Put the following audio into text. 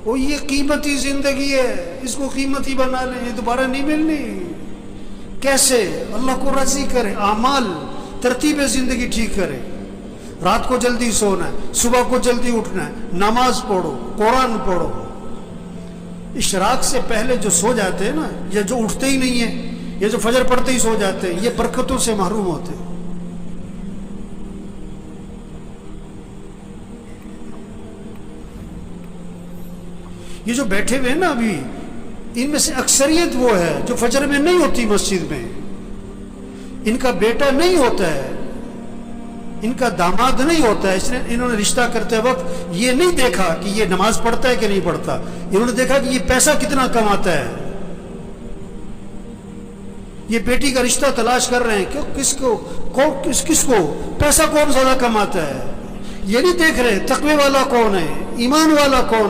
وہ یہ قیمتی زندگی ہے، اس کو قیمتی بنا لیں، یہ دوبارہ نہیں ملنی۔ کیسے؟ اللہ کو راضی کرے، اعمال ترتیب زندگی ٹھیک کرے۔ رات کو جلدی سونا ہے، صبح کو جلدی اٹھنا ہے، نماز پڑھو، قرآن پڑھو۔ اشراق سے پہلے جو سو جاتے ہیں نا، یا جو اٹھتے ہی نہیں ہیں، یہ جو فجر پڑھتے ہی سو جاتے ہیں، یہ برکتوں سے محروم ہوتے ہیں۔ یہ جو بیٹھے ہوئے ہیں نا ابھی، ان میں سے اکثریت وہ ہے جو فجر میں نہیں ہوتی مسجد میں، ان کا بیٹا نہیں ہوتا ہے، ان کا داماد نہیں ہوتا ہے، اس نے انہوں نے رشتہ کرتے وقت یہ نہیں دیکھا کہ یہ نماز پڑھتا ہے کہ نہیں پڑھتا، انہوں نے دیکھا کہ یہ پیسہ کتنا کماتا ہے۔ یہ بیٹی کا رشتہ تلاش کر رہے ہیں کہ کس کو پیسہ کون زیادہ کماتا ہے، یہ نہیں دیکھ رہے تقوی والا کون ہے، ایمان والا کون